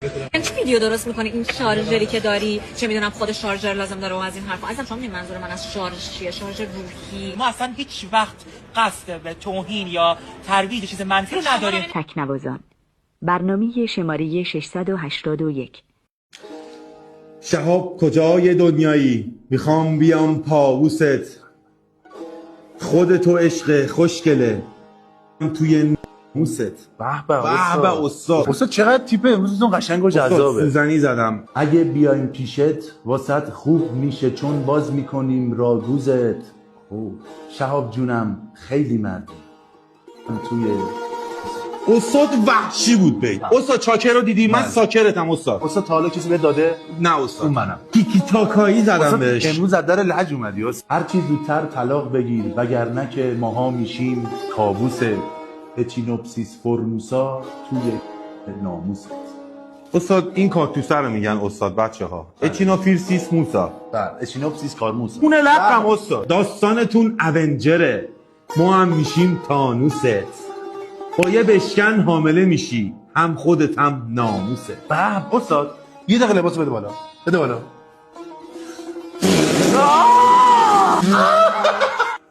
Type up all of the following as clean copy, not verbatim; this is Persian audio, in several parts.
این چه ویدیو درست میکنی؟ این شارژری که داری چه میدونم خود شارژر لازم داره و از این حرفا. ازم شما منظور من از شارژ چیه؟ شارژ روحی. ما اصلا هیچ وقت قصد به توهین یا ترویج چیز منفی رو نداریم. تکنوازان برنامه شماره 681. شهاب کجای دنیایی؟ میخوام بیام پاووست. خودتو عشق خوشگله توی ناموست. به استاد. استاد چقدر تیپ امروزتون قشنگ و جذابه. سوزنی زدم. اگه بیایم پیشت واسط خوب میشه چون باز میکنیم راگوزت. شهاب جونم خیلی مردی توی استاد وحشی بود بید. استاد چاکر رو دیدی؟ من ساکرتم استاد. استاد تا حالا کسی بهت داده؟ نه استاد. اون منم. تیکی تاکایی زدم بهش. امروز از در لج اومدی استاد. هر چی زودتر طلاق بگیر وگرنه که ماها میشیم کابوس اچینوپسیس فورموسا توی ناموست. استاد این کاکتوسه رو میگن استاد بچه‌ها. اچینوفیرسیس موسا. بله اچینوپسیس کارموسا. اون لقم استاد. داستانتون اونجره. ما هم میشیم تانوست. با یه بشکن حامله میشی هم خودت هم ناموست. استاد یه دقیقه لباسو بده بالا. بده بالا.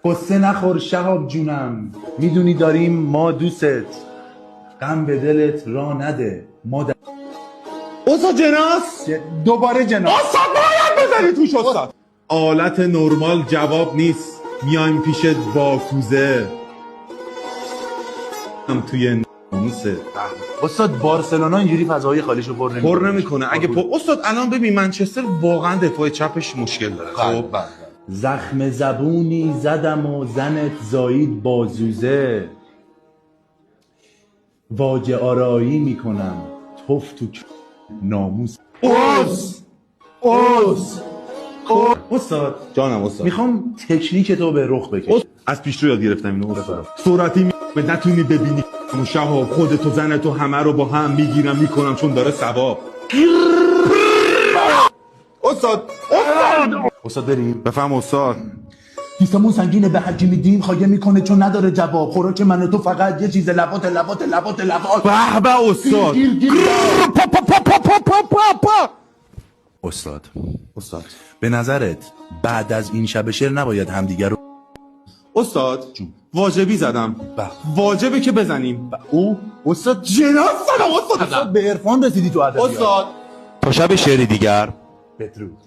قصه نخور شهاب جونم. میدونی داریم ما دوست. غم به دلت را نده. ما استاد جناس دوباره جناس. استاد باید بزنی توش استاد. آلت نرمال جواب نیست. میایم پیشت با کوزه هم توی ناموسه. استاد بارسلونا اینجوری فضای خالیشو پر نمیکنه. اگه استاد الان ببین منچستر واقعا دفاع چپش مشکل داره. خب زخم زبونی زدم و زنت زایید بازوزه. واجه آرایی میکنم توف تو ناموس. استاد جانم استاد میخوام تکنیک تو به رخ بکشم. از پیشرو یاد گرفتم اینو استاد. سرعتی نتونی ببینی شهاب خودت و زنت و همه رو با هم میگیرم میکنم چون داره ثواب. استاد بریم. بفهم استاد. کیسمون سنگینه به حجی میدیم خواهی میکنه چون نداره جواب. خوراک من و تو فقط یه چیز لبات. به استاد. استاد به نظرت بعد از این شب شعر نباید همدیگر رو استاد واجبی زدم. واجبه که بزنیم. استاد جناس زدم استاد به عرفان رسیدی تو ادبیات. استاد تا شب شعری دیگر بدرود.